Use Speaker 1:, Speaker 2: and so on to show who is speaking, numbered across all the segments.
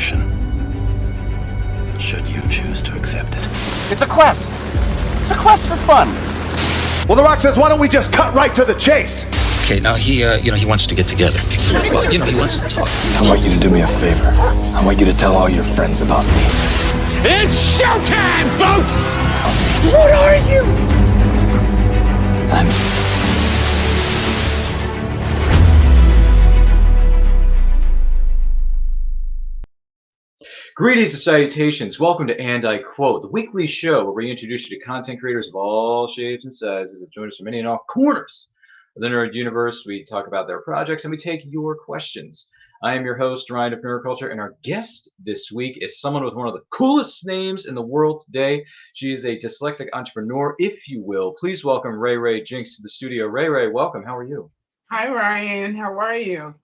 Speaker 1: information, should you choose to accept it.
Speaker 2: It's a quest. It's a quest for fun.
Speaker 3: Well, The Rock says, why don't we just cut right to the chase?
Speaker 1: Okay, now he wants to get together. Well, he wants to talk.
Speaker 4: I want you to do me a favor. I want you to tell all your friends about me.
Speaker 5: It's showtime, folks!
Speaker 3: What are you?
Speaker 6: Greetings and salutations. Welcome to And I Quote, the weekly show where we introduce you to content creators of all shapes and sizes that join us from any and all corners of the nerd universe. We talk about their projects and we take your questions. I am your host, Ryan of Nerd Culture, and our guest this week is someone with one of the coolest names in the world today. She is a dyslexic entrepreneur, if you will. Please welcome Rae Rae Jinks to the studio. Rae Rae, welcome. How are you?
Speaker 7: Hi, Ryan. How are you?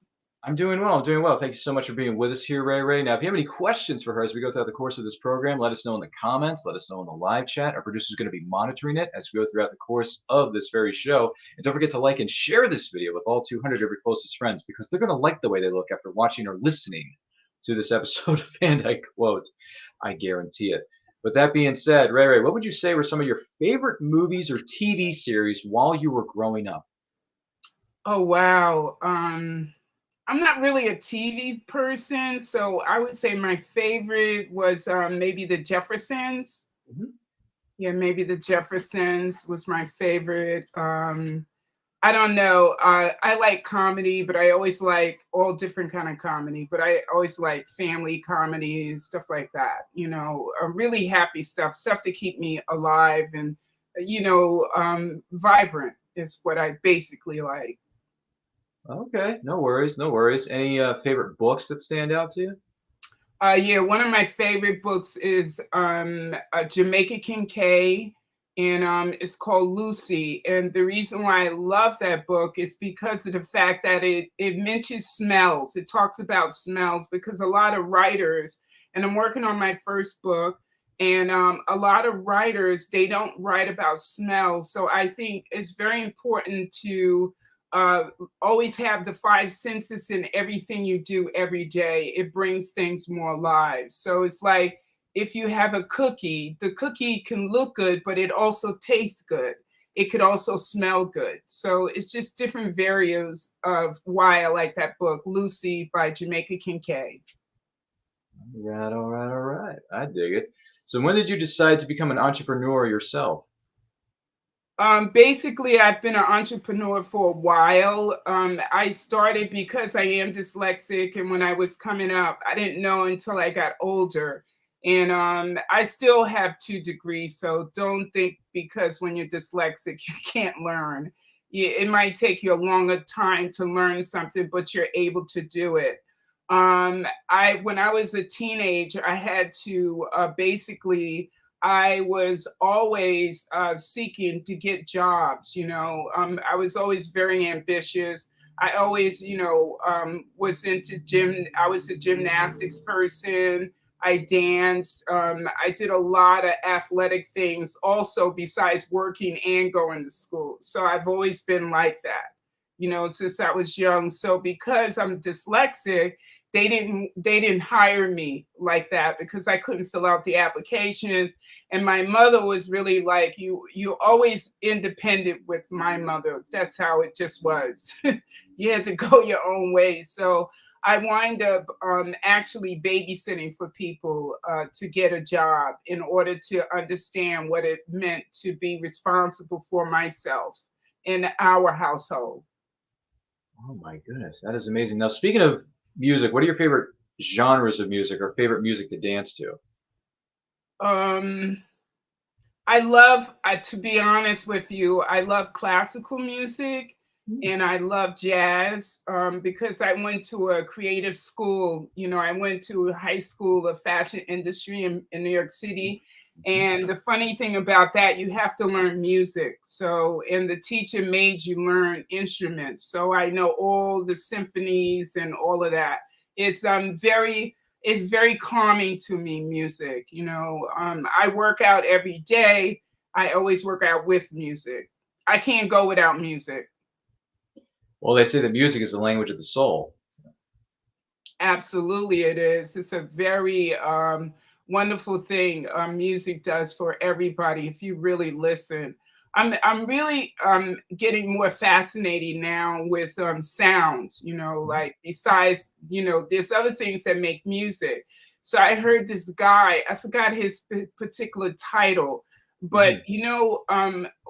Speaker 6: I'm doing well. I'm doing well. Thank you so much for being with us here, Rae Rae. Now, if you have any questions for her as we go throughout the course of this program, let us know in the comments. Let us know in the live chat. Our producer is going to be monitoring it as we go throughout the course of this very show. And don't forget to like and share this video with all 200 of your closest friends because they're going to like the way they look after watching or listening to this episode of And I Quote. I guarantee it. With that being said, Rae Rae, what would you say were some of your favorite movies or TV series while you were growing up?
Speaker 7: Oh, wow. I'm not really a TV person, so I would say my favorite was maybe The Jeffersons.
Speaker 6: Mm-hmm.
Speaker 7: Yeah, maybe The Jeffersons was my favorite. I don't know. I like comedy, but I always like all different kind of comedy. But I always like family comedy, stuff like that. You know, really happy stuff to keep me alive and, vibrant is what I basically like.
Speaker 6: Okay, no worries, no worries. Any favorite books that stand out to you?
Speaker 7: Yeah, one of my favorite books is Jamaica Kincaid, and it's called Lucy. And the reason why I love that book is because of the fact that it mentions smells. It talks about smells because a lot of writers, and I'm working on my first book, and a lot of writers, they don't write about smells. So I think it's very important to always have the 5 senses in everything you do every day. It brings things more alive. So it's like if you have a cookie, the cookie can look good, but it also tastes good. It could also smell good. So it's just different variants of why I like that book, Lucy by Jamaica Kincaid.
Speaker 6: All right. I dig it. So when did you decide to become an entrepreneur yourself?
Speaker 7: Basically, I've been an entrepreneur for a while. I started because I am dyslexic, and when I was coming up, I didn't know until I got older. And I still have 2 degrees, so don't think because when you're dyslexic, you can't learn. It might take you a longer time to learn something, but you're able to do it. When I was a teenager, I had to I was always seeking to get jobs. I was always very ambitious. I always, was into gym. I was a gymnastics person. I danced. I did a lot of athletic things also besides working and going to school. So I've always been like that, since I was young. So because I'm dyslexic, they didn't hire me like that because I couldn't fill out the applications. And my mother was really like, you always independent with my mother. That's how it just was. You had to go your own way. So I wind up actually babysitting for people to get a job in order to understand what it meant to be responsible for myself in our household.
Speaker 6: Oh my goodness, that is amazing. Now, speaking of music, what are your favorite genres of music or favorite music to dance to?
Speaker 7: I love, to be honest with you, I love classical music and I love jazz because I went to a creative school. I went to a high school of fashion industry in New York City. And the funny thing about that, you have to learn music. So, and the teacher made you learn instruments. So I know all the symphonies and all of that. It's very calming to me, music. I work out every day. I always work out with music. I can't go without music.
Speaker 6: Well, they say that music is the language of the soul.
Speaker 7: Absolutely, it is. It's a very wonderful thing music does for everybody if you really listen. I'm really getting more fascinated now with sounds. You know, like besides, you know, there's other things that make music. So I heard this guy. I forgot his particular title, but you know,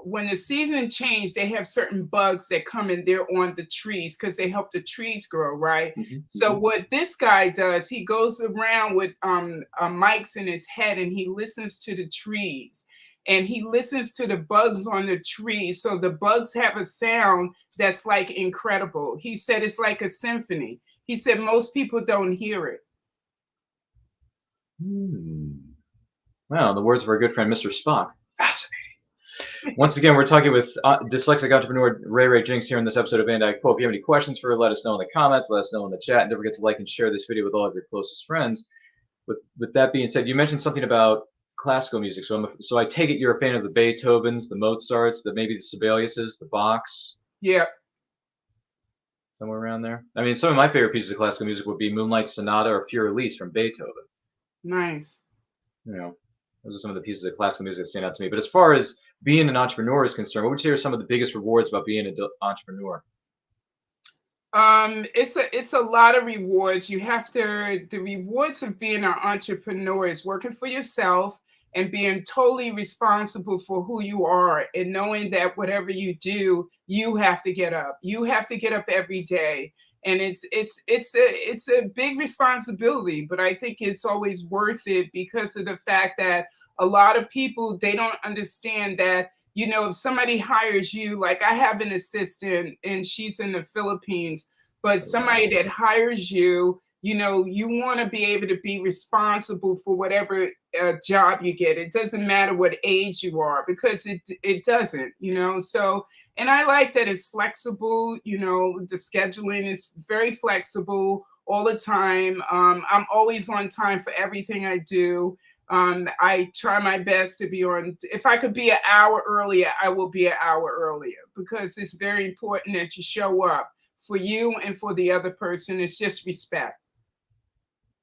Speaker 7: when the season changed, they have certain bugs that come in there on the trees because they help the trees grow, right? So what this guy does, he goes around with mics in his head and he listens to the trees and he listens to the bugs on the trees. So the bugs have a sound that's like incredible. He said it's like a symphony. He said most people don't hear it.
Speaker 6: Well, in the words of our good friend Mr. Spock, fascinating. Once again, we're talking with dyslexic entrepreneur Rae Rae Jinks here in this episode of Van Dyke Pope. If you have any questions for her, let us know in the comments, let us know in the chat, and don't forget to like and share this video with all of your closest friends. With that being said, you mentioned something about classical music, so I take it you're a fan of the Beethovens, the Mozarts, maybe the Sibeliuses, the Bachs?
Speaker 7: Yeah.
Speaker 6: Somewhere around there? I mean, some of my favorite pieces of classical music would be Moonlight Sonata or Pure Elise from Beethoven.
Speaker 7: Nice.
Speaker 6: You know, those are some of the pieces of classical music that stand out to me. But as far as being an entrepreneur is concerned, what would you say are some of the biggest rewards about being an entrepreneur?
Speaker 7: It's a lot of rewards. The rewards of being an entrepreneur is working for yourself and being totally responsible for who you are and knowing that whatever you do, you have to get up. You have to get up every day. And it's a big responsibility, but I think it's always worth it because of the fact that a lot of people, they don't understand that, you know, if somebody hires you, like I have an assistant and she's in the Philippines, but somebody that hires you, you know, you want to be able to be responsible for whatever job you get. It doesn't matter what age you are because it doesn't, you know, so. And I like that it's flexible, you know, the scheduling is very flexible all the time. I'm always on time for everything I do. I try my best to be on. If I could be an hour earlier, I will be an hour earlier because it's very important that you show up for you and for the other person. It's just respect.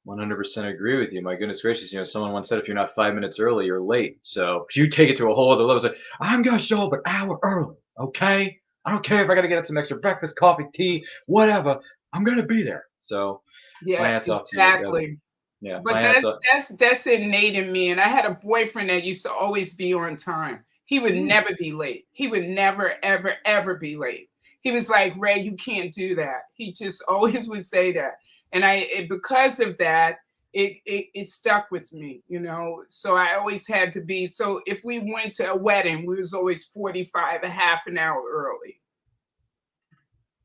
Speaker 6: 100% agree with you. My goodness gracious, you know, someone once said if you're not 5 minutes early, you're late. So if you take it to a whole other level, it's like, I'm going to show up an hour early, okay? I don't care if I got to get some extra breakfast, coffee, tea, whatever. I'm going to be there. So my
Speaker 7: Yeah,
Speaker 6: hat's off to you.
Speaker 7: exactly.
Speaker 6: Yeah,
Speaker 7: But
Speaker 6: my hat's off.
Speaker 7: that's innate in me. And I had a boyfriend that used to always be on time. He would never be late. He would never, ever, ever be late. He was like, Ray, you can't do that. He just always would say that. And because of that, it stuck with me, you know. So I always had to be. So if we went to a wedding, we was always 45, a half an hour early.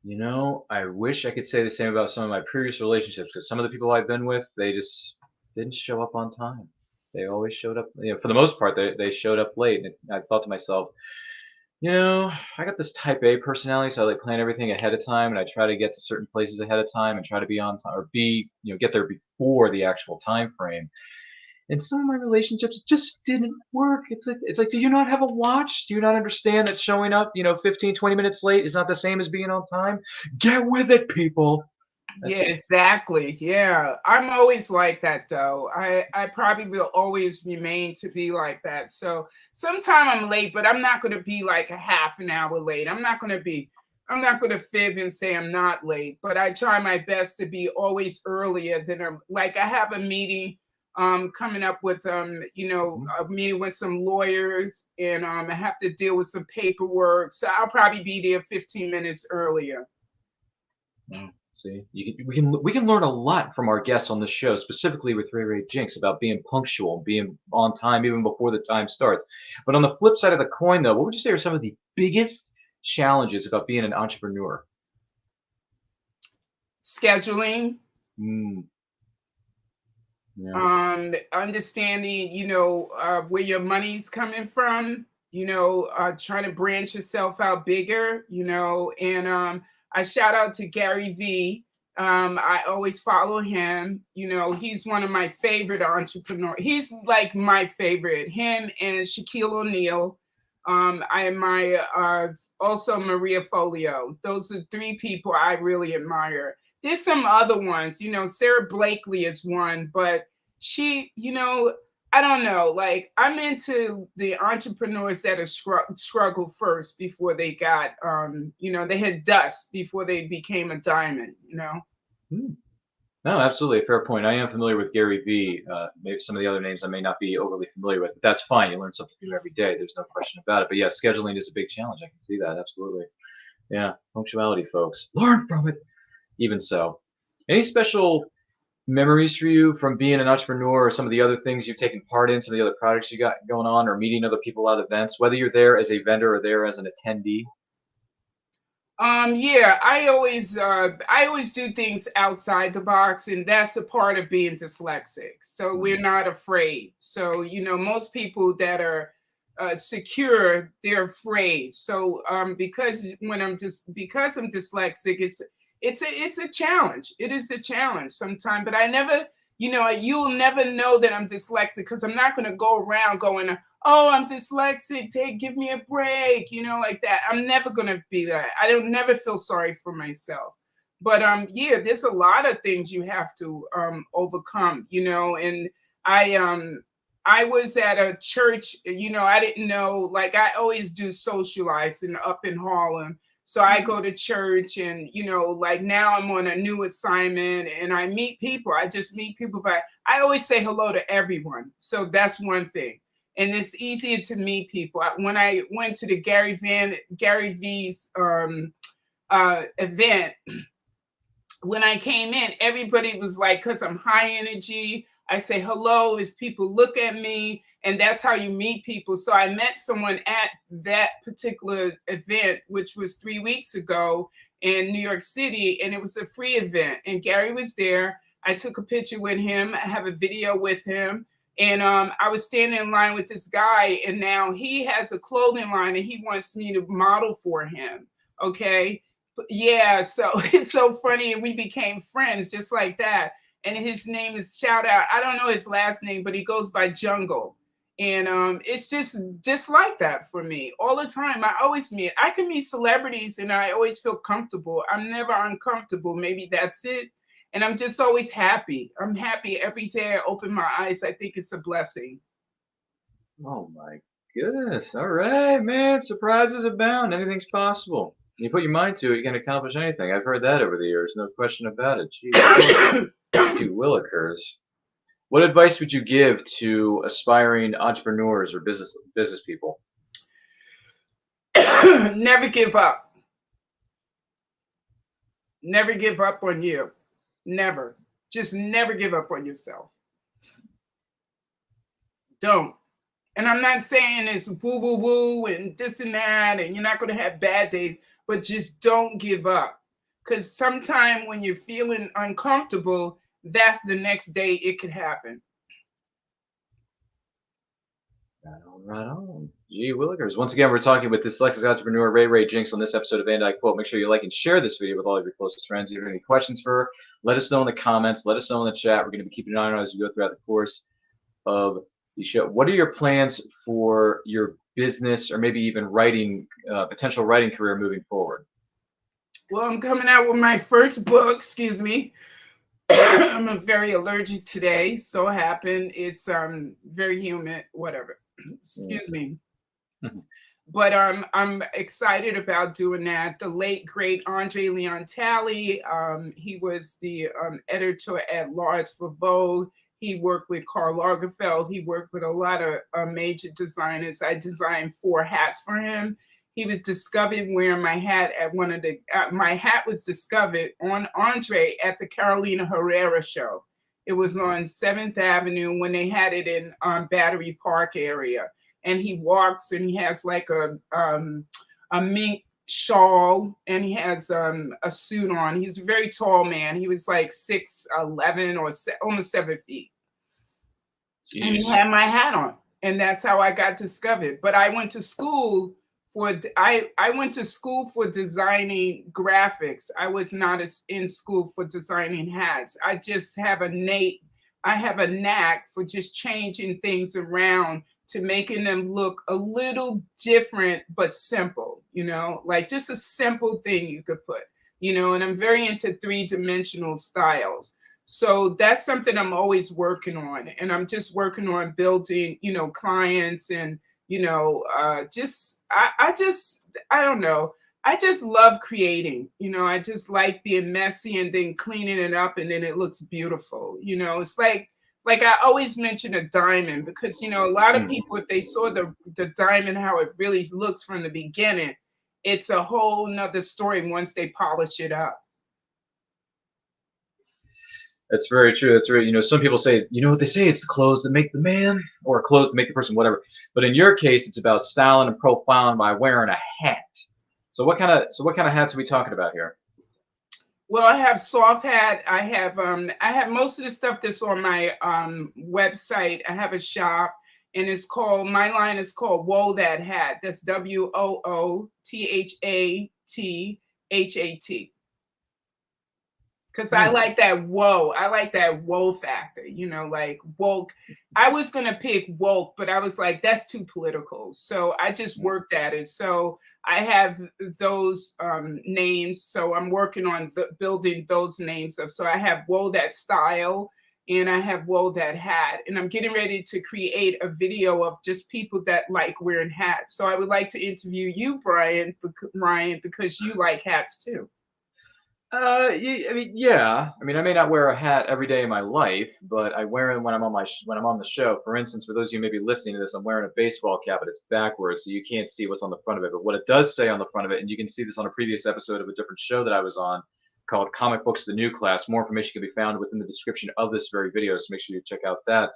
Speaker 6: You know, I wish I could say the same about some of my previous relationships because some of the people I've been with, they just didn't show up on time. They always showed up, you know, for the most part, they showed up late. And I thought to myself, you know, I got this type A personality, so I like plan everything ahead of time, and I try to get to certain places ahead of time and try to be on time or get there before the actual time frame. And some of my relationships just didn't work. It's like, do you not have a watch? Do you not understand that showing up, 15, 20 minutes late is not the same as being on time? Get with it, people.
Speaker 7: Yeah, exactly. Yeah. I'm always like that though. I probably will always remain to be like that. So sometime I'm late, but I'm not gonna be like a half an hour late. I'm not gonna fib and say I'm not late, but I try my best to be always earlier than I have a meeting coming up with a meeting with some lawyers and I have to deal with some paperwork. So I'll probably be there 15 minutes earlier.
Speaker 6: See, we can learn a lot from our guests on the show, specifically with Rae Rae Jinks, about being punctual, being on time even before the time starts. But on the flip side of the coin, though, what would you say are some of the biggest challenges about being an entrepreneur?
Speaker 7: Scheduling.
Speaker 6: Yeah.
Speaker 7: Understanding, where your money's coming from, trying to branch yourself out bigger, and I shout out to Gary V. I always follow him. He's one of my favorite entrepreneurs. He's like my favorite. Him and Shaquille O'Neal. I admire also Maria Folio. Those are three people I really admire. there's some other ones. You know, Sarah Blakely is one, but she, you know, I don't know. Like, I'm into the entrepreneurs that have struggled first before they got, you know, they had dust before they became a diamond. You know.
Speaker 6: Hmm. No, absolutely. Fair point. I am familiar with Gary Vee. Maybe some of the other names I may not be overly familiar with, but that's fine. You learn something new every day. There's no question about it. But yeah, scheduling is a big challenge. I can see that. Absolutely. Yeah. Punctuality, folks. Learn from it. Even so. Any special memories for you from being an entrepreneur or some of the other things you've taken part in, some of the other projects you got going on, or meeting other people at events, whether you're there as a vendor or there as an attendee?
Speaker 7: Yeah, I always do things outside the box, and that's a part of being dyslexic. So we're not afraid. So, you know, most people that are secure, they're afraid. So because because I'm dyslexic, it's a challenge. It is a challenge sometimes, but I never, you know, you'll never know that I'm dyslexic because I'm not going to go around going, oh, I'm dyslexic, give me a break, you know, like that. I'm never gonna be that. I don't never feel sorry for myself. But yeah, there's a lot of things you have to overcome, you know, and I was at a church, you know, I didn't know, like I always do socializing up in Harlem. So I go to church and, you know, like now I'm on a new assignment and I meet people. I just meet people, but I always say hello to everyone. So that's one thing, and it's easier to meet people. When I went to the Gary V's event, when I came in, everybody was like, because I'm high energy, I say hello as people look at me, and that's how you meet people. So I met someone at that particular event, which was 3 weeks ago in New York City, and it was a free event, and Gary was there. I took a picture with him. I have a video with him. And I was standing in line with this guy, and now he has a clothing line and he wants me to model for him. Okay. Yeah. So it's so funny. And we became friends just like that. And his name is, shout out, I don't know his last name, but he goes by Jungle. And it's just like that for me all the time. I can meet celebrities and I always feel comfortable. I'm never uncomfortable. Maybe that's it. And I'm just always happy. I'm happy every day I open my eyes. I think it's a blessing.
Speaker 6: Oh my goodness. All right, man. Surprises abound. Anything's possible. You put your mind to it, you can accomplish anything. I've heard that over the years. No question about it. Gee willikers. What advice would you give to aspiring entrepreneurs or business people?
Speaker 7: Never give up. Never give up on you. Never. Just never give up on yourself. Don't. And I'm not saying it's woo woo woo and this and that, and you're not going to have bad days, but just don't give up. Because sometime when you're feeling uncomfortable, that's the next day it could happen.
Speaker 6: Right on, right on. Gee willikers. Once again, we're talking with dyslexic entrepreneur Rae Rae Jinks on this episode of And I Quote. Make sure you like and share this video with all of your closest friends. If you have any questions for her, let us know in the comments. Let us know in the chat. We're going to be keeping an eye on it as we go throughout the course of the show. What are your plans for your business or maybe even writing, potential writing career moving forward?
Speaker 7: Well, I'm coming out with my first book. Excuse me. I'm very allergic today. So happened. It's very humid. Whatever. Excuse me. But I'm excited about doing that. The late great Andre Leon Talley. He was the editor at large for Vogue. He worked with Karl Lagerfeld. He worked with a lot of major designers. I designed 4 hats for him. He was discovered wearing my hat at one of the, my hat was discovered on Andre at the Carolina Herrera show. It was on 7th Avenue when they had it in Battery Park area. And he walks and he has like a mink shawl and he has a suit on. He's a very tall man. He was like 6'11" or almost 7 feet. Jeez. And he had my hat on. And that's how I got discovered. But I went to school for I went to school for designing graphics. I was not in school for designing hats. I just have a knack for just changing things around to making them look a little different but simple, you know, like just a simple thing you could put. and I'm very into three-dimensional styles. So that's something I'm always working on. And I'm just working on building, clients and, I don't know. I just love creating. I just like being messy and then cleaning it up and then it looks beautiful. It's like I always mention a diamond because a lot of people, if they saw the diamond how it really looks from the beginning, it's a whole nother story once they polish it up.
Speaker 6: That's very true. That's very, some people say, what they say, it's the clothes that make the man or clothes that make the person, whatever. But in your case, it's about styling and profiling by wearing a hat. So what kind of hats are we talking about here?
Speaker 7: Well, I have soft hat. I have most of the stuff that's on my website. I have a shop and my line is called Whoa That Hat. That's WOOTHATHAT. Because I like that whoa. I like that whoa factor, like woke. I was going to pick woke, but I was like, that's too political. So I just worked at it. So I have those names. So I'm working on building those names up. So I have Whoa That Style and I have Whoa That Hat. And I'm getting ready to create a video of just people that like wearing hats. So I would like to interview you, Ryan, because you like hats too.
Speaker 6: Yeah. I may not wear a hat every day of my life, but I wear it when I'm on the show. For instance, for those of you maybe listening to this, I'm wearing a baseball cap, but it's backwards, so you can't see what's on the front of it. But what it does say on the front of it, and you can see this on a previous episode of a different show that I was on called Comic Books: The New Class. More information can be found within the description of this very video, so make sure you check out that.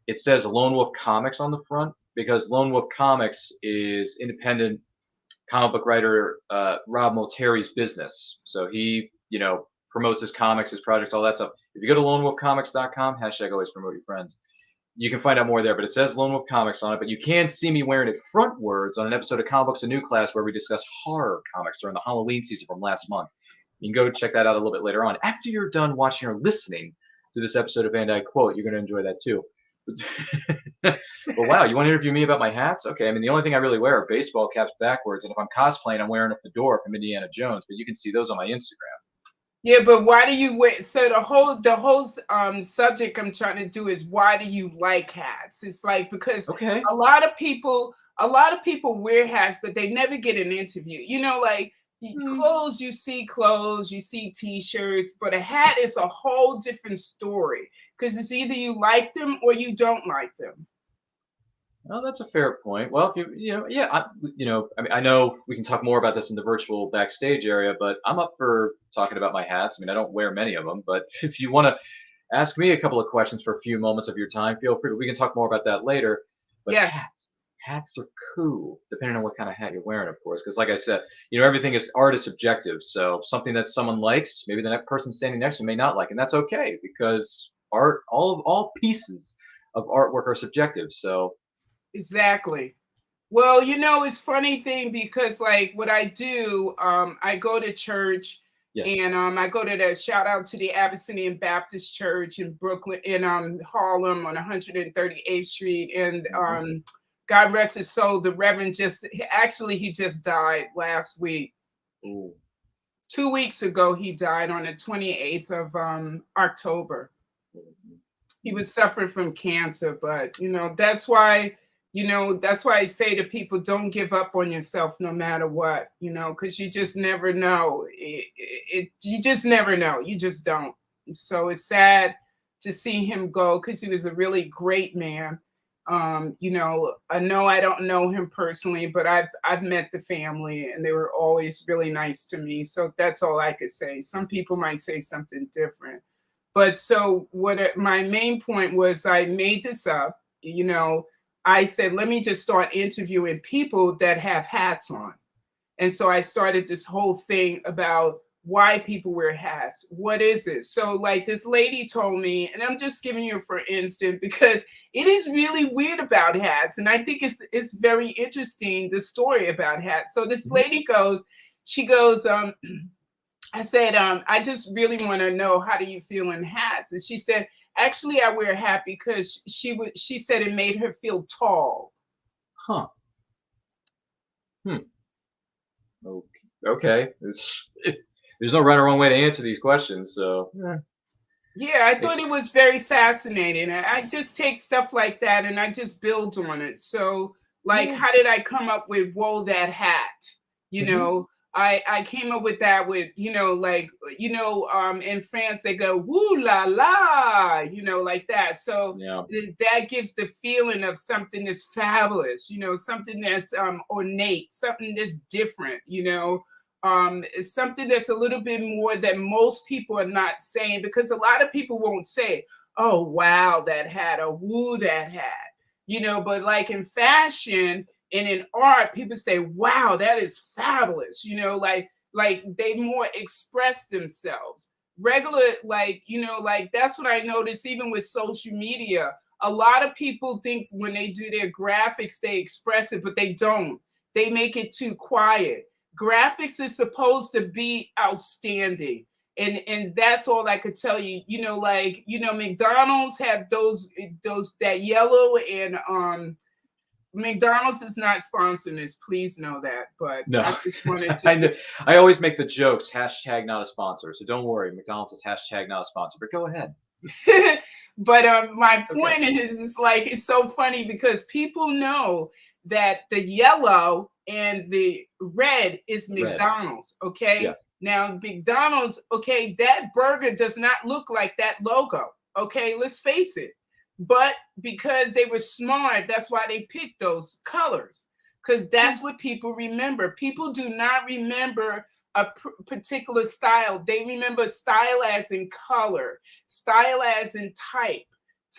Speaker 6: It says Lone Wolf Comics on the front because Lone Wolf Comics is independent comic book writer Rob Multeri's business. So he promotes his comics, his projects, all that stuff. If you go to lonewolfcomics.com, hashtag always promote your friends, you can find out more there. But it says Lone Wolf Comics on it. But you can see me wearing it frontwards on an episode of Comic Books: A New Class where we discuss horror comics during the Halloween season from last month. You can go check that out a little bit later on. After you're done watching or listening to this episode of Van Dyke Quote, you're going to enjoy that too. But wow, you want to interview me about my hats? Okay, the only thing I really wear are baseball caps backwards, and if I'm cosplaying, I'm wearing a fedora from Indiana Jones. But you can see those on my Instagram.
Speaker 7: Yeah, but why do you wear? So the whole subject I'm trying to do is why do you like hats? It's like because a lot of people wear hats, but they never get an interview. Like clothes, you see T-shirts, but a hat is a whole different story because it's either you like them or you don't like them.
Speaker 6: Well, that's a fair point. Well, I know we can talk more about this in the virtual backstage area, but I'm up for talking about my hats. I don't wear many of them, but if you want to ask me a couple of questions for a few moments of your time, feel free. We can talk more about that later. But
Speaker 7: yes,
Speaker 6: hats are cool, depending on what kind of hat you're wearing, of course. Because, like I said, everything is art is subjective. So something that someone likes, maybe the next person standing next to them may not like, and that's okay because art, all pieces of artwork are subjective. So.
Speaker 7: Exactly. Well, it's funny thing because like what I do, I go to church and I go to the shout out to the Abyssinian Baptist Church in Brooklyn, in Harlem on 138th Street. And God rest his soul, the Reverend he just died last week.
Speaker 6: Ooh.
Speaker 7: 2 weeks ago, he died on the 28th of October. He was suffering from cancer, but that's why I say to people, don't give up on yourself no matter what, because you just never know. You just never know. You just don't. So it's sad to see him go because he was a really great man. I know I don't know him personally, but I've met the family and they were always really nice to me. So that's all I could say. Some people might say something different. But so my main point was I made this up, I said, let me just start interviewing people that have hats on. And so I started this whole thing about why people wear hats. What is it? So like this lady told me, and I'm just giving you for instance, because it is really weird about hats. And I think it's very interesting, the story about hats. So this lady goes, I said, I just really want to know, how do you feel in hats? And she said, actually, I wear a hat because she said it made her feel tall.
Speaker 6: Huh. Okay. there's no right or wrong way to answer these questions. So
Speaker 7: Yeah, I thought it was very fascinating. I just take stuff like that and I just build on it. So, like, how did I come up with "Whoa, that hat"? You know, I came up with that with, like, in France they go "woo la la," like that. So
Speaker 6: yeah,
Speaker 7: that gives the feeling of something that's fabulous, something that's ornate, something that's different, it's something that's a little bit more that most people are not saying, because a lot of people won't say, "Oh, wow, that hat," or "woo, that hat," but like in fashion and in art, people say, "Wow, that is fabulous," like they more express themselves. Regular, like that's what I notice even with social media. A lot of people think when they do their graphics, they express it, but they don't. They make it too quiet. Graphics is supposed to be outstanding, and that's all I could tell you. McDonald's have those that yellow, and McDonald's is not sponsoring this, please know that, but
Speaker 6: no,
Speaker 7: I just wanted
Speaker 6: I
Speaker 7: to
Speaker 6: know. I always make the jokes. Hashtag not a sponsor. So don't worry. McDonald's is hashtag not a sponsor. But go ahead.
Speaker 7: but my
Speaker 6: Okay.
Speaker 7: point is, it's so funny because people know that the yellow and the red is
Speaker 6: Red.
Speaker 7: McDonald's. Okay.
Speaker 6: Yeah.
Speaker 7: Now, McDonald's, okay, that burger does not look like that logo. Okay. Let's face it. But because they were smart, that's why they picked those colors, because that's what people remember. People do not remember a particular style. They remember style as in color, style as in type.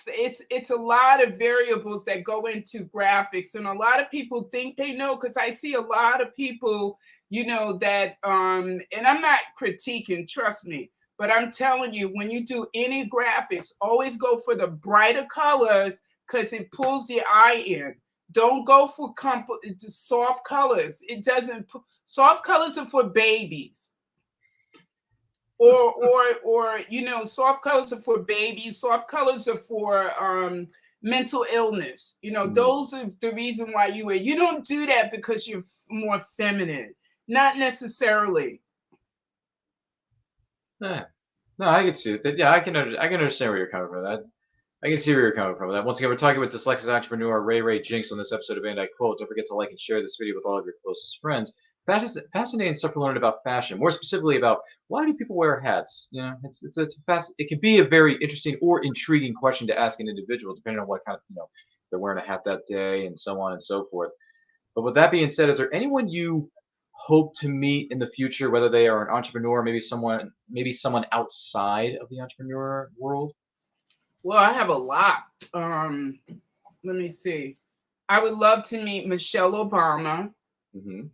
Speaker 7: It's a lot of variables that go into graphics, and a lot of people think they know, because I see a lot of people, that and I'm not critiquing, trust me, but I'm telling you, when you do any graphics, always go for the brighter colors because it pulls the eye in. Don't go for soft colors. It doesn't. Soft colors are for babies. Or soft colors are for babies. Soft colors are for mental illness. Those are the reason why you wear. You don't do that because you're more feminine. Not necessarily.
Speaker 6: Yeah. No, I can see it. Yeah, I can understand where you're coming from. That I can see where you're coming from with that. Once again, we're talking with dyslexic entrepreneur Rae Rae Jinks on this episode of And I Quote. Don't forget to like and share this video with all of your closest friends. Fascinating stuff to learn about fashion, more specifically about why do people wear hats. It can be a very interesting or intriguing question to ask an individual, depending on what kind of they're wearing a hat that day and so on and so forth. But with that being said, is there anyone you hope to meet in the future, whether they are an entrepreneur, maybe someone outside of the entrepreneur world?
Speaker 7: Well, I have a lot. Let me see. I would love to meet Michelle Obama.
Speaker 6: Mm-hmm.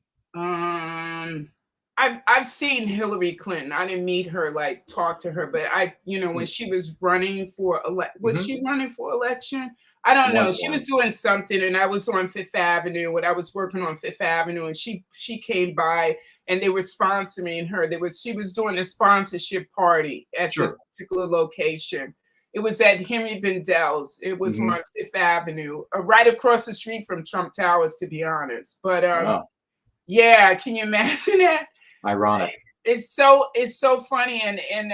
Speaker 7: I've seen Hillary Clinton. I didn't meet her, like talk to her, but when she was running for she running for election? I don't know. She was doing something, and I was on Fifth Avenue when I was working on Fifth Avenue, and she came by, and they were sponsoring her. She was doing a sponsorship party at this particular location. It was at Henry Bendel's. It was on Fifth Avenue, right across the street from Trump Towers, to be honest. But yeah, can you imagine that?
Speaker 6: Ironic.
Speaker 7: It's so funny, and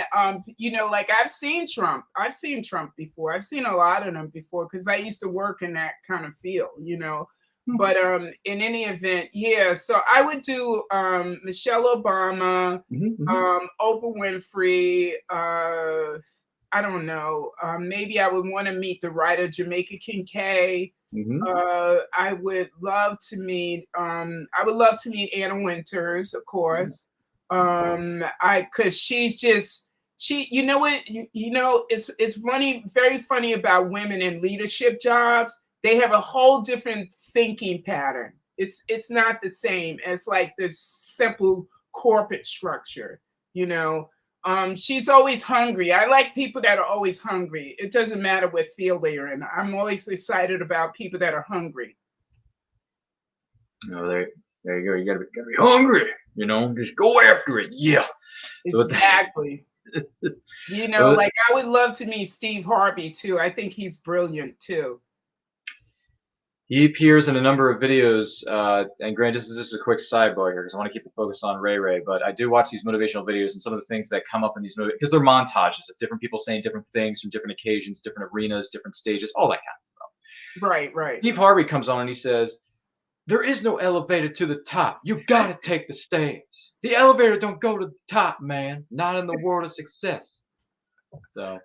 Speaker 7: like I've seen Trump before. I've seen a lot of them before because I used to work in that kind of field, But in any event, yeah. So I would do Michelle Obama, Oprah Winfrey. I don't know. Maybe I would want to meet the writer Jamaica Kincaid. I would love to meet. I would love to meet Anna Winters, of course. Because she's just you know what, it's funny, very funny about women in leadership jobs. They have a whole different thinking pattern. It's not the same as like the simple corporate structure, She's always hungry. I like people that are always hungry. It doesn't matter what field they are in. I'm always excited about people that are hungry.
Speaker 6: Oh, there you go. You gotta be hungry. Just go after it. Yeah.
Speaker 7: Exactly. Like I would love to meet Steve Harvey too. I think he's brilliant too.
Speaker 6: He appears in a number of videos, and granted, this is just a quick sidebar here because I want to keep the focus on Rae Rae, but I do watch these motivational videos and some of the things that come up in these movies, because they're montages of different people saying different things from different occasions, different arenas, different stages, all that kind of stuff.
Speaker 7: Right, right.
Speaker 6: Steve Harvey comes on and he says, there is no elevator to the top. You gotta take the stairs. The elevator don't go to the top, man. Not in the world of success. So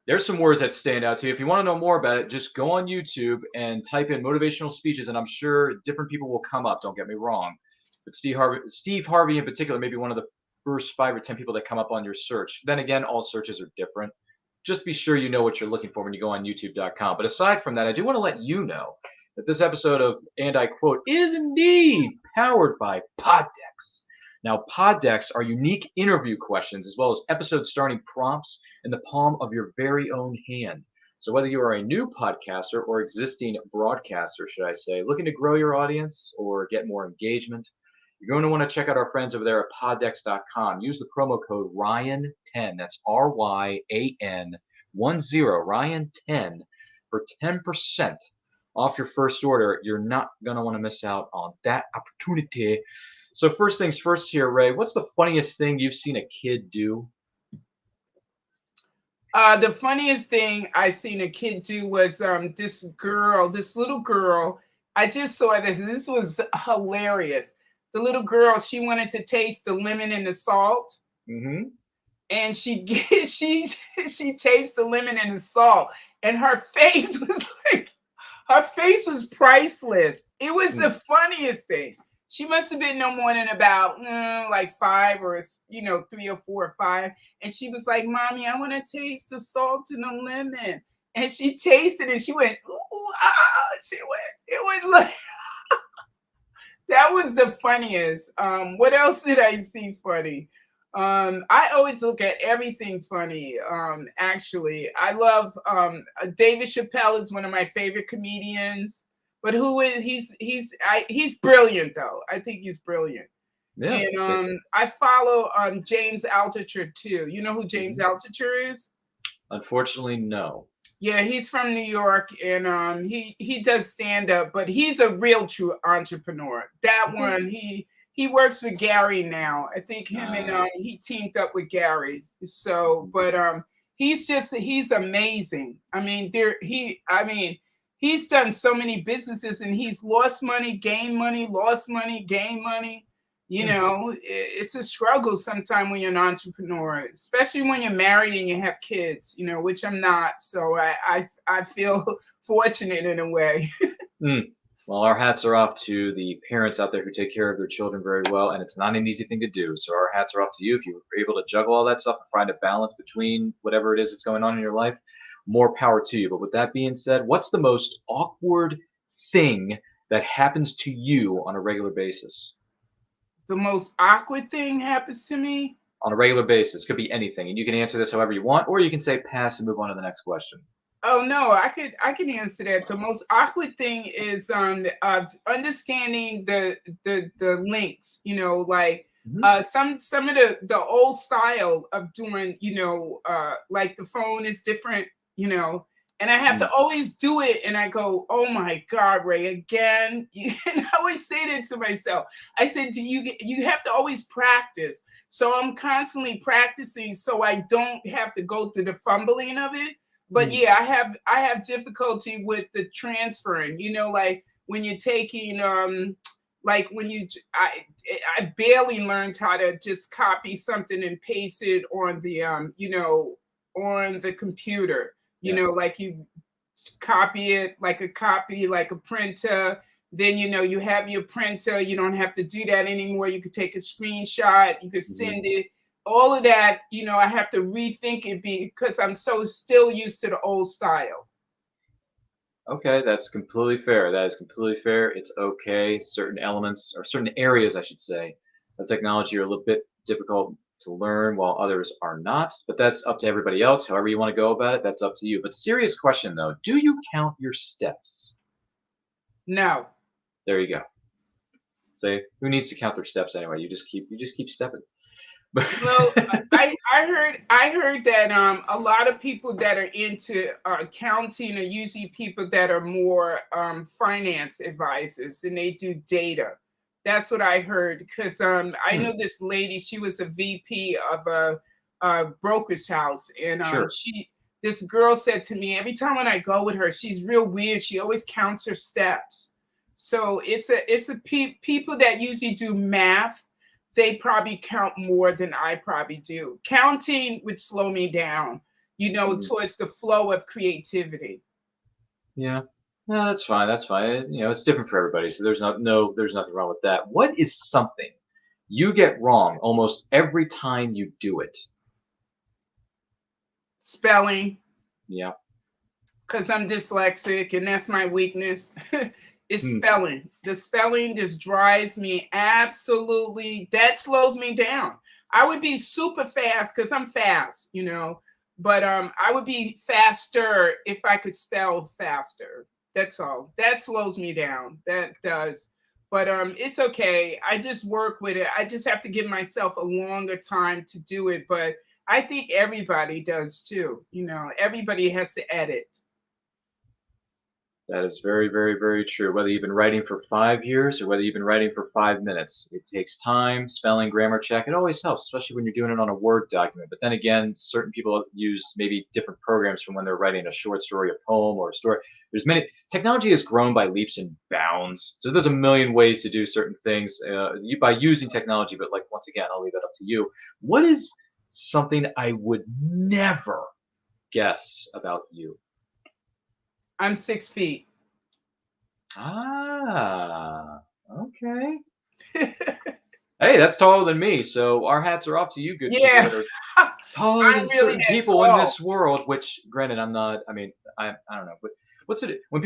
Speaker 6: there's some words that stand out to you. If you want to know more about it, just go on YouTube and type in motivational speeches, and I'm sure different people will come up. Don't get me wrong, but Steve Harvey in particular may be one of the first 5 or 10 people that come up on your search. Then again, all searches are different. Just be sure you know what you're looking for when you go on YouTube.com. But aside from that, I do want to let you know that this episode of, and I quote, is indeed powered by Poddex. Now, pod decks are unique interview questions as well as episode starting prompts in the palm of your very own hand. So whether you are a new podcaster or existing broadcaster, should I say, looking to grow your audience or get more engagement, you're going to want to check out our friends over there at poddex.com. Use the promo code Ryan10, that's RYAN10, Ryan10, for 10% off your first order. You're not going to want to miss out on that opportunity. So first things first here, Rae, what's the funniest thing you've seen a kid do?
Speaker 7: The funniest thing I seen a kid do was this little girl. I just saw this. This was hilarious. The little girl, she wanted to taste the lemon and the salt. Mm-hmm. And she tastes the lemon and the salt. And her face was priceless. It was the funniest thing. She must have been no more than about like 5 or 3 or 4 or 5. And she was like, Mommy, I want to taste the salt and the lemon. And she tasted it. She went, ooh, ah. It was like, that was the funniest. What else did I see funny? I always look at everything funny. Actually, I love David Chappelle is one of my favorite comedians. But he's brilliant though. I think he's brilliant. Yeah. And I follow James Altucher too. You know who James Altucher is?
Speaker 6: Unfortunately, no.
Speaker 7: Yeah, he's from New York, and he does stand up, but he's a real true entrepreneur. That one, he works with Gary now. I think him and he teamed up with Gary. So, but he's amazing. I mean, he's done so many businesses, and he's lost money, gained money, lost money, gained money. You know, it's a struggle sometimes when you're an entrepreneur, especially when you're married and you have kids, which I'm not. So I feel fortunate in a way.
Speaker 6: Well, our hats are off to the parents out there who take care of their children very well, and it's not an easy thing to do. So our hats are off to you. If you were able to juggle all that stuff and find a balance between whatever it is that's going on in your life, more power to you. But with that being said, what's the most awkward thing that happens to you on a regular basis?
Speaker 7: The most awkward thing happens to me?
Speaker 6: On a regular basis. Could be anything. And you can answer this however you want, or you can say pass and move on to the next question.
Speaker 7: Oh no, I can answer that. The most awkward thing is understanding the links, like some of the old style of doing, like the phone is different, and I have to always do it. And I go, oh my God, Rae, again. And I always say that to myself. I said, you have to always practice. So I'm constantly practicing so I don't have to go through the fumbling of it. But yeah, I have difficulty with the transferring, like when you're taking, like when I barely learned how to just copy something and paste it on the, on the computer. Like you copy it like a printer. Then, you have your printer. You don't have to do that anymore. You could take a screenshot. You could send it. All of that, I have to rethink it because I'm still used to the old style.
Speaker 6: Okay, that's completely fair. That is completely fair. It's okay. Certain elements, or certain areas, I should say, of technology are a little bit difficult to learn while others are not, but that's up to everybody else. However you want to go about it, that's up to you. But serious question though, do you count your steps?
Speaker 7: No.
Speaker 6: There you go. Say, who needs to count their steps anyway? You just keep stepping.
Speaker 7: Well, I heard that a lot of people that are into accounting are usually people that are more finance advisors and they do data. That's what I heard because I know this lady. She was a VP of a brokerage house, and
Speaker 6: Sure.
Speaker 7: this girl said to me every time when I go with her, she's real weird. She always counts her steps. So it's a people that usually do math, they probably count more than I probably do. Counting would slow me down, towards the flow of creativity.
Speaker 6: Yeah. No, that's fine. That's fine. You know, it's different for everybody, so there's nothing wrong with that. What is something you get wrong almost every time you do it?
Speaker 7: Spelling,
Speaker 6: Yeah.
Speaker 7: because I'm dyslexic and that's my weakness. It's
Speaker 6: Hmm.
Speaker 7: spelling. The spelling just drives me absolutely, that slows me down. I would be super fast because I'm fast, but I would be faster if I could spell faster. That's all. That slows me down. That does. But it's okay. I just work with it. I just have to give myself a longer time to do it. But I think everybody does too. Everybody has to edit.
Speaker 6: That is very, very, very true. Whether you've been writing for 5 years or whether you've been writing for 5 minutes, it takes time, spelling, grammar check. It always helps, especially when you're doing it on a Word document. But then again, certain people use maybe different programs from when they're writing a short story, a poem, or a story. There's many. Technology has grown by leaps and bounds, so there's a million ways to do certain things by using technology. But like once again, I'll leave that up to you. What is something I would never guess about you?
Speaker 7: I'm 6 feet.
Speaker 6: Ah, okay. Hey, that's taller than me, so our hats are off to you, good people
Speaker 7: Yeah,
Speaker 6: that are taller
Speaker 7: I'm
Speaker 6: than
Speaker 7: really
Speaker 6: certain
Speaker 7: that
Speaker 6: people in
Speaker 7: tall.
Speaker 6: this world. Which, granted, I'm not. I mean, I don't know, but what's it when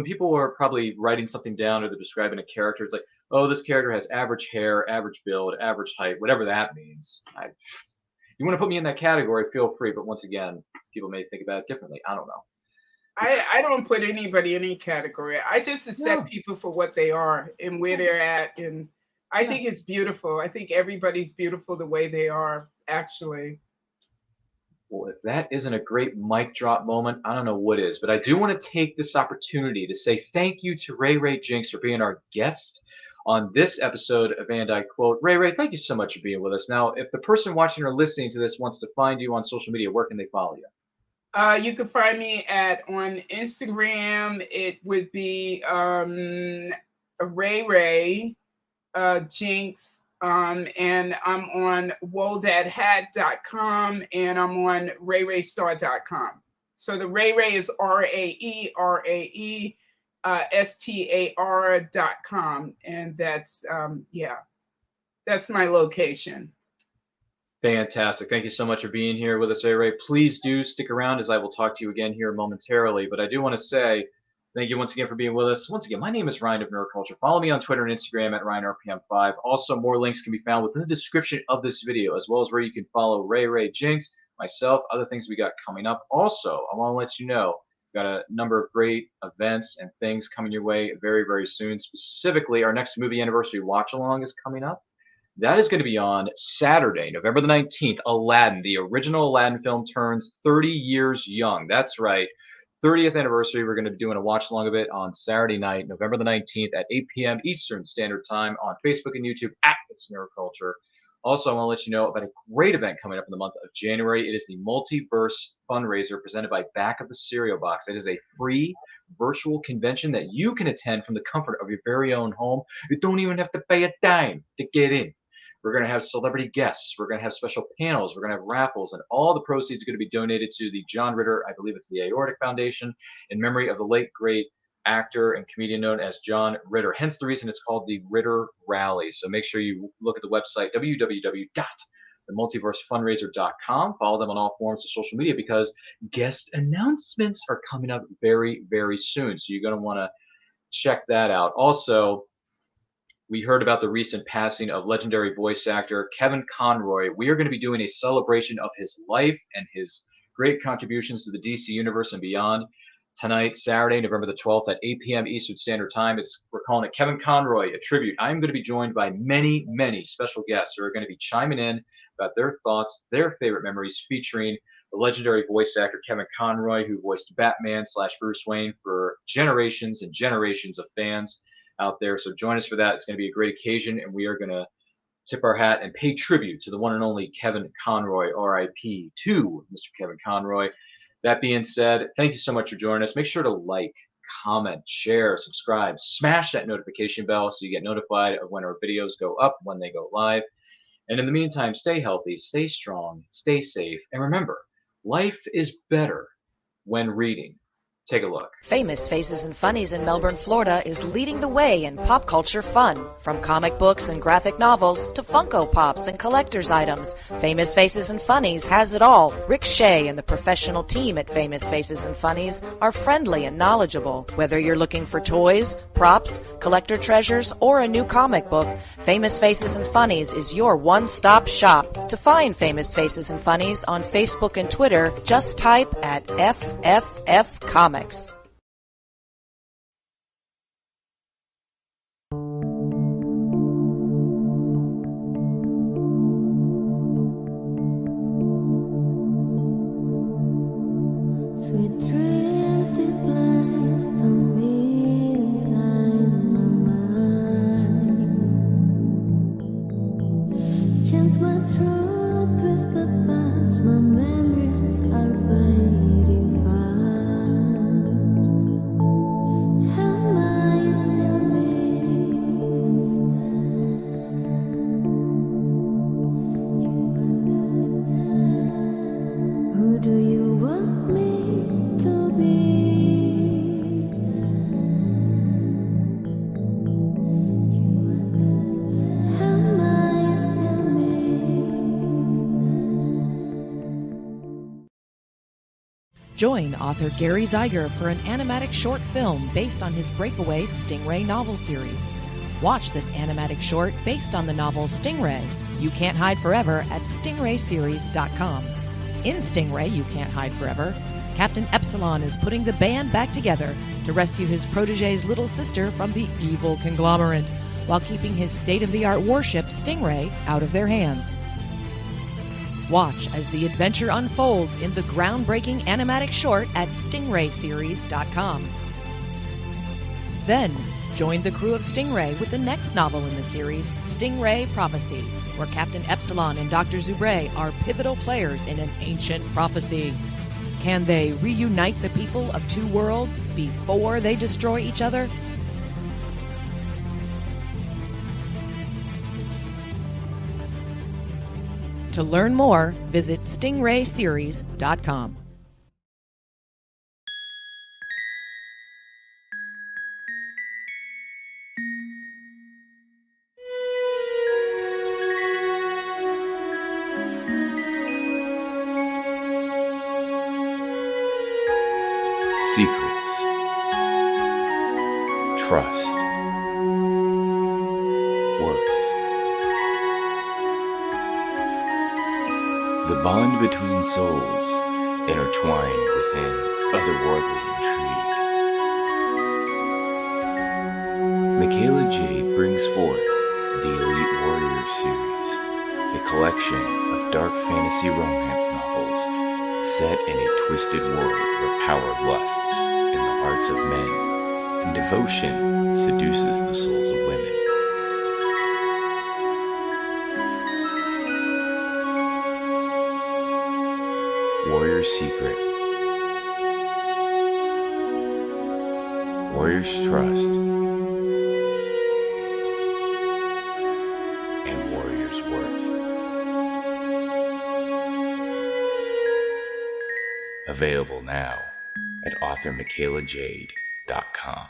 Speaker 6: people are probably writing something down or they're describing a character? It's like, oh, this character has average hair, average build, average height, whatever that means. You want to put me in that category? Feel free, but once again, people may think about it differently. I don't know.
Speaker 7: I don't put anybody in any category. I just accept
Speaker 6: No,
Speaker 7: people for what they are and where they're at. And I
Speaker 6: yeah.
Speaker 7: think it's beautiful. I think everybody's beautiful the way they are, actually.
Speaker 6: Well, if that isn't a great mic drop moment, I don't know what is. But I do want to take this opportunity to say thank you to Rae Rae Jinks for being our guest on this episode of And I Quote. Rae Rae, thank you so much for being with us. Now, if the person watching or listening to this wants to find you on social media, where can they follow you?
Speaker 7: You can find me on Instagram. It would be Rae Rae Jinks. And I'm on wothathat.com and I'm on raeraestar.com. So the Rae Rae is RAE STAR.com. And that's, that's my location.
Speaker 6: Fantastic. Thank you so much for being here with us, Rae Rae. Please do stick around as I will talk to you again here momentarily. But I do want to say thank you once again for being with us. Once again, my name is Ryan of Nerd Culture. Follow me on Twitter and Instagram at RyanRPM5. Also, more links can be found within the description of this video, as well as where you can follow Rae Rae Jinks, myself, other things we got coming up. Also, I want to let you know we've got a number of great events and things coming your way very, very soon. Specifically, our next movie anniversary watch along is coming up. That is going to be on Saturday, November the 19th. Aladdin, the original Aladdin film, turns 30 years young. That's right. 30th anniversary. We're going to be doing a watch along of it on Saturday night, November the 19th at 8 p.m. Eastern Standard Time on Facebook and YouTube at It's Nerd Culture. Also, I want to let you know about a great event coming up in the month of January. It is the Multiverse Fundraiser presented by Back of the Cereal Box. It is a free virtual convention that you can attend from the comfort of your very own home. You don't even have to pay a dime to get in. We're going to have celebrity guests. We're going to have special panels. We're going to have raffles, and all the proceeds are going to be donated to the John Ritter, I believe it's the Aortic Foundation, in memory of the late, great actor and comedian known as John Ritter. Hence the reason it's called the Ritter Rally. So make sure you look at the website, www.themultiversefundraiser.com. Follow them on all forms of social media because guest announcements are coming up very, very soon. So you're going to want to check that out. Also, we heard about the recent passing of legendary voice actor Kevin Conroy. We are going to be doing a celebration of his life and his great contributions to the DC universe and beyond. tonight, Saturday, November the 12th at 8 p.m. Eastern Standard Time. We're calling it Kevin Conroy, a tribute. I'm going to be joined by many, many special guests who are going to be chiming in about their thoughts, their favorite memories, featuring the legendary voice actor Kevin Conroy, who voiced Batman / Bruce Wayne for generations and generations of fans out there. So join us for that. It's going to be a great occasion, and we are going to tip our hat and pay tribute to the one and only Kevin Conroy, RIP to Mr. Kevin Conroy. That being said, thank you so much for joining us. Make sure to like, comment, share, subscribe, smash that notification bell so you get notified of when our videos go up, when they go live. And in the meantime, stay healthy, stay strong, stay safe, and remember, life is better when reading. Take a look.
Speaker 8: Famous Faces and Funnies in Melbourne, Florida is leading the way in pop culture fun. From comic books and graphic novels to Funko Pops and collector's items, Famous Faces and Funnies has it all. Rick Shea and the professional team at Famous Faces and Funnies are friendly and knowledgeable. Whether you're looking for toys, props, collector treasures, or a new comic book, Famous Faces and Funnies is your one-stop shop. To find Famous Faces and Funnies on Facebook and Twitter, just type at FFF Comics.
Speaker 9: Sweet dreams they placed on me inside my mind. Chance my truth, twist the past, my memories are fading fast. Am I still missed? Who do you want me to be? Am I still missed?
Speaker 10: Join author Gary Zeiger for an animatic short film based on his Breakaway Stingray novel series. Watch this animatic short based on the novel Stingray, You Can't Hide Forever at stingrayseries.com. In Stingray, You Can't Hide Forever, Captain Epsilon is putting the band back together to rescue his protege's little sister from the evil conglomerate, while keeping his state-of-the-art warship, Stingray, out of their hands. Watch as the adventure unfolds in the groundbreaking animatic short at stingrayseries.com. Then, join the crew of Stingray with the next novel in the series, Stingray Prophecy, where Captain Epsilon and Dr. Zubre are pivotal players in an ancient prophecy. Can they reunite the people of two worlds before they destroy each other? To learn more, visit stingrayseries.com.
Speaker 11: Secrets, trust, worth. The bond between souls intertwined within otherworldly intrigue. Michaela Jade brings forth the Elite Warrior series, a collection of dark fantasy romance novels set in a twisted world where power lusts in the hearts of men and devotion seduces the souls of women. Warrior's Secret, Warrior's Trust, and Warrior's Worth. Available now at authormichaelajade.com.